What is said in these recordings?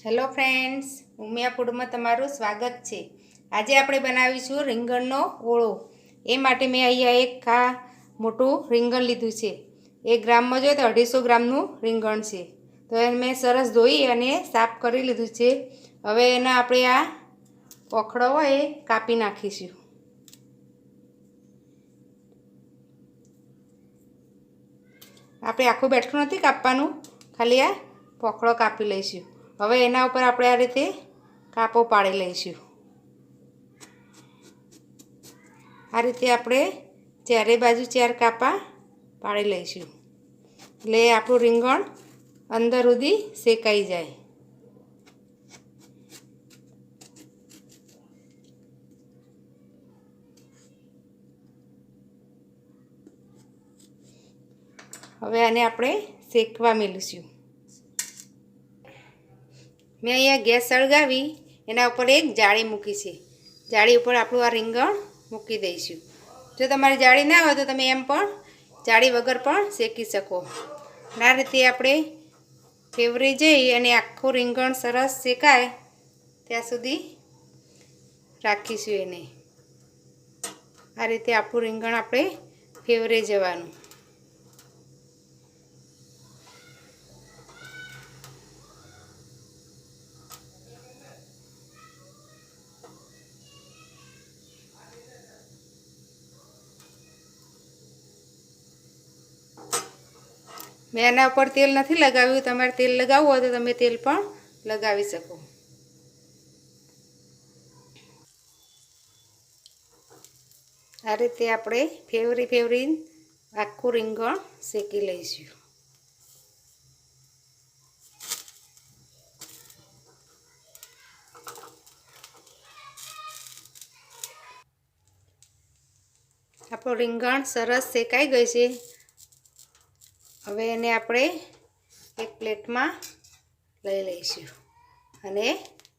Hello friends, Umiya ફૂડમાં તમારું સ્વાગત છે। આજે આપણે બનાવીશું રીંગણનો ઓળો। એ માટે મેં અહીંયા એક મોટું રીંગણ લીધું છે। 1 ગ્રામમાં જોઈએ તો 250 ગ્રામનું રીંગણ છે। તો એને મેં સરસ ધોઈ અને સાફ કરી લીધું છે। હવે એના આપણે આ પોખડો હોય એ કાપી નાખીશું। આપણે આખું બેઠું નથી કાપવાનું, ખાલી આ પોખડો કાપી લઈશું। હવે એના ઉપર આપણે આ રીતે કાપો પાડી લઈશું। આ રીતે આપણે ચારે બાજુ 4 કાપા પાડી લઈશું, એટલે આપણું રીંગણ અંદર સુધી શેકાઈ જાય। હવે આને આપણે શેકવા મેલીશું। મેં અહીંયા ગેસ સળગાવી એના ઉપર એક જાળી મૂકી છે। જાળી ઉપર આપણું આ રીંગણ મૂકી દઈશું। જો તમારી જાળી ના હોય તો તમે એમ પણ જાળી વગર પણ શેકી શકો। આ રીતે આપણે ફેવરી જઈ અને આખું રીંગણ સરસ શેકાય ત્યાં સુધી રાખીશું એને। આ રીતે આખું રીંગણ આપણે ફેવરે જવાનું। મેં એના ઉપર તેલ નથી લગાવ્યું, તમારે તેલ લગાવવું હોય તો તમે તેલ પણ લગાવી શકો। આ રીતે આપણે ફેવરી આખું રીંગણ શેકી લઈશું। આપણું રીંગણ સરસ શેકાઈ ગયું છે। હવે એને આપણે એક પ્લેટમાં લઈ લઈશું અને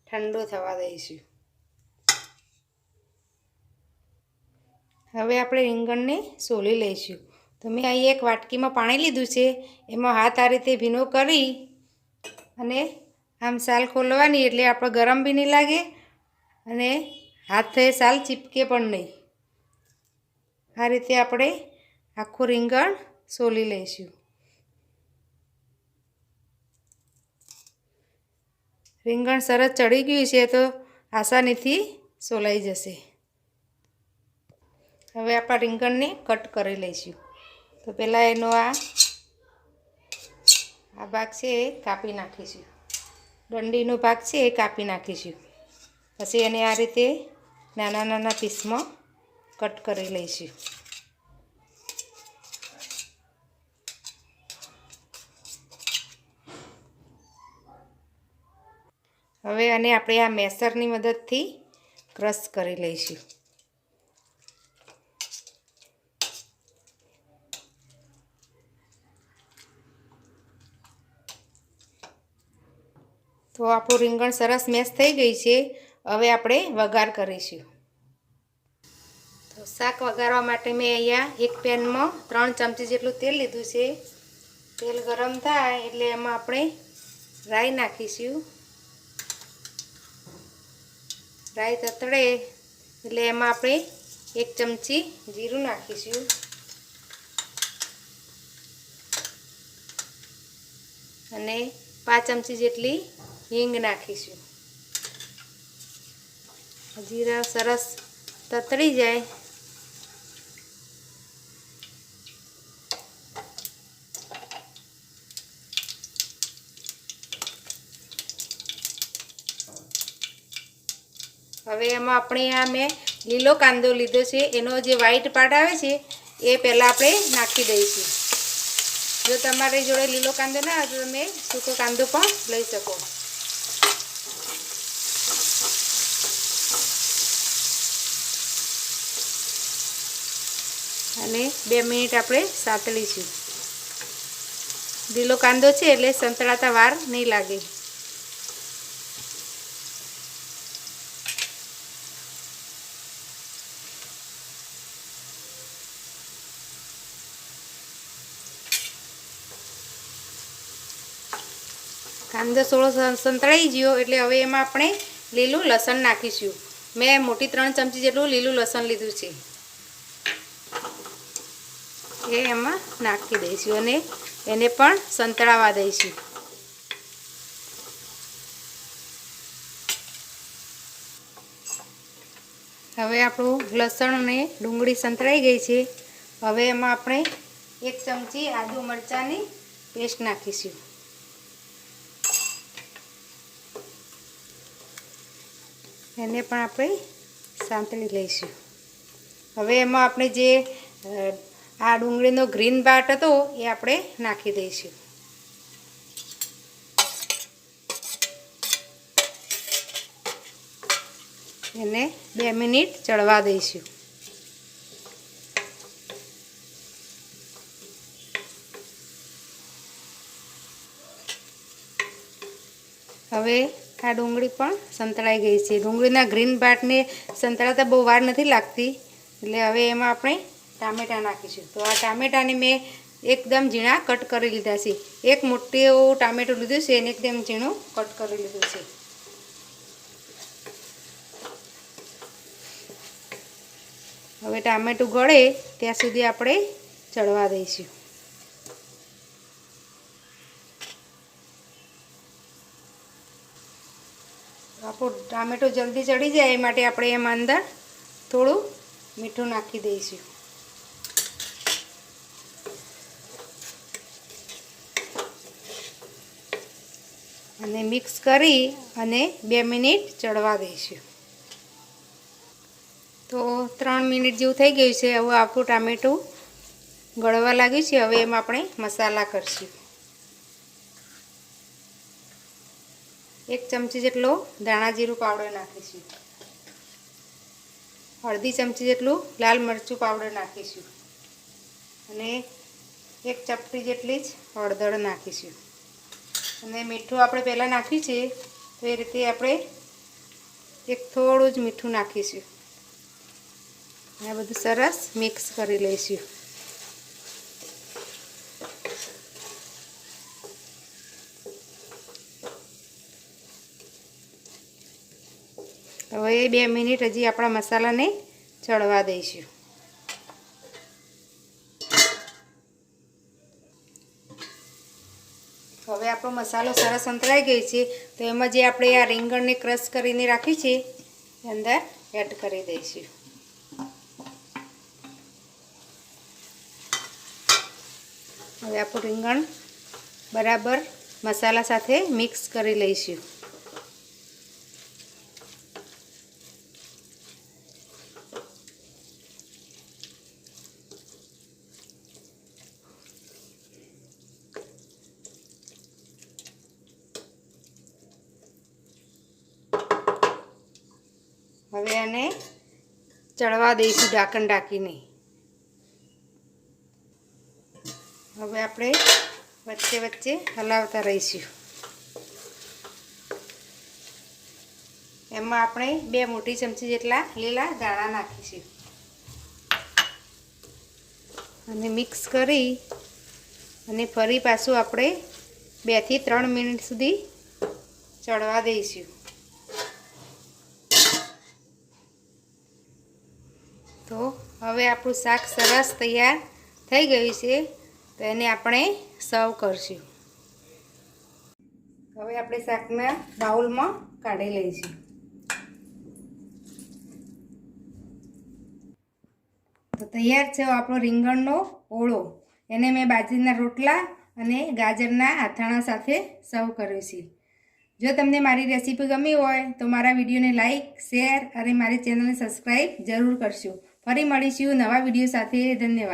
ઠંડો થવા દઈશું। હવે આપણે રીંગણને સોલી લઈશું। તો મેં અહીં એક વાટકીમાં પાણી લીધું છે, એમાં હાથ આ રીતે ભીનો કરી અને આમ સાલ ખોલવાની, એટલે આપણે ગરમ બી નહીં લાગે અને હાથે સાલ ચીપકે પણ નહીં। આ રીતે આપણે આખું રીંગણ સોલી લઈશું। રીંગણ સરસ ચડી ગયું છે તો આસાનીથી સોલાઈ જશે। હવે આપણે રીંગણને કટ કરી લઈશું। તો પહેલાં એનો આ ભાગ છે એ કાપી નાખીશું, દંડીનો ભાગ છે એ કાપી નાખીશું। પછી એને આ રીતે નાના નાના પીસમાં કટ કરી લઈશું। હવે આને આપણે આ મેસરની મદદથી ક્રશ કરી લઈશું। તો આપણું રીંગણ સરસ મેશ થઈ ગઈ છે। હવે આપણે વઘાર કરીશું। તો શાક વઘારવા માટે મેં અહીંયા એક પેનમાં 3 ચમચી જેટલું તેલ લીધું છે। તેલ ગરમ થાય એટલે એમાં આપણે રાઈ નાખીશું। રાઈ તતડે એટલે એમાં આપણે 1 ચમચી જીરું નાખીશું અને 5 ચમચી જેટલી હિંગ નાખીશું। જીરા સરસ તતડી જાય હવે એમાં આપણે આ મેં લીલો કાંદો લીધો છે, એનો જે વ્હાઈટ પાર્ટ આવે છે એ પહેલાં આપણે નાખી દઈશું। જો તમારી જોડે લીલો કાંદો ના હોય તો તમે સૂકો કાંદો પણ લઈ શકો। અને 2 મિનિટ આપણે સાતળીશું। લીલો કાંદો છે એટલે સંતળાતા વાર નહીં લાગે। અંદર થોડો સંતળાઈ ગયો એટલે હવે એમાં આપણે લીલું લસણ નાખીશું. મેં મોટી 3 ચમચી જેટલું લીલું લસણ લીધું છે, એ એમાં નાખી દઈશું અને એને પણ સંતળાવા દઈશું. હવે આપણું લસણ અને ડુંગળી સંતળાઈ ગઈ છે. હવે એમાં આપણે 1 ચમચી આદુ મરચાંની પેસ્ટ નાખીશું. એને પણ આપણે સાંતળી લઈશું. હવે એમાં આપણે જે આ ડુંગળીનો ગ્રીન પાર્ટ હતો એ આપણે નાખી દઈશું. એને 2 મિનિટ ચડવા દઈશું. હવે આ ડુંગળી પણ સંતળાઈ ગઈ છે. ડુંગળીના ગ્રીન પાર્ટને સંતળાતા બહુ વાર નથી લાગતી. એટલે હવે એમાં આપણે ટામેટાં નાખીશું. તો આ ટામેટાને મેં એકદમ ઝીણા કટ કરી લીધા છે. એક મોટું એવું ટામેટું લીધું છે એને એકદમ ઝીણું કટ કરી લીધું છે. હવે ટામેટું ગળે ત્યાં સુધી આપણે ચડવા દઈશું. આપણું ટામેટું જલ્દી ચડી જાય એ માટે આપણે એમાં અંદર થોડું મીઠું નાખી દઈશું. અને મિક્સ કરી અને 2 મિનિટ ચડવા દઈશું. તો 3 મિનિટ જેવું થઈ ગયું છે. હવે આપણું ટામેટું ગળવા લાગ્યું છે. હવે એમાં આપણે મસાલા કરીશું. 1 ચમચી જેટલો ધાણા જીરું પાવડર નાખીશું. અડધી ચમચી જેટલું લાલ મરચું પાવડર નાખીશું. અને 1 ચપટી જેટલી જ હળદર નાખીશું. અને મીઠું આપણે પહેલાં નાખ્યું છે તો એ રીતે આપણે થોડું જ મીઠું નાખીશું. આ બધું સરસ મિક્સ કરી લઈશું. હવે 2 મિનિટ હજી આપણા મસાલાને ચડવા દઈશું. હવે આપણો મસાલો સરસ સંતળાઈ ગયો છે. તો એમાં જે આપણે આ રીંગણને ક્રશ કરીને રાખ્યું છે એ અંદર એડ કરી દઈશું. હવે આપણું રીંગણ બરાબર મસાલા સાથે મિક્સ કરી લઈશું. હવે આને ચડવા દઈશું ઢાંકણ ઢાંકીને. હવે આપણે વચ્ચે વચ્ચે હલાવતા રહીશું. એમાં આપણે 2 મોટી ચમચી જેટલા લીલા ધાણા નાખીશું. અને મિક્સ કરી અને ફરી પાછું આપણે 2 થી 3 મિનિટ સુધી ચડવા દઈશું. તો હવે આપણું શાક સરસ તૈયાર થઈ ગયું છે. તો એને આપણે સર્વ કરશું. હવે આપણે શાકના બાઉલમાં કાઢી લઈશું. તો તૈયાર છે આપણો રીંગણનો ઓળો. એને મેં બાજરીના રોટલા અને ગાજરના અથાણા સાથે સર્વ કર્યો છે. જો તમને મારી રેસીપી ગમી હોય તો મારા વિડીયોને લાઈક, શેર અને મારી ચેનલને સબસ્ક્રાઈબ જરૂર કરશો. ફરી મળીશું નવા વિડીયો સાથે. ધન્યવાદ.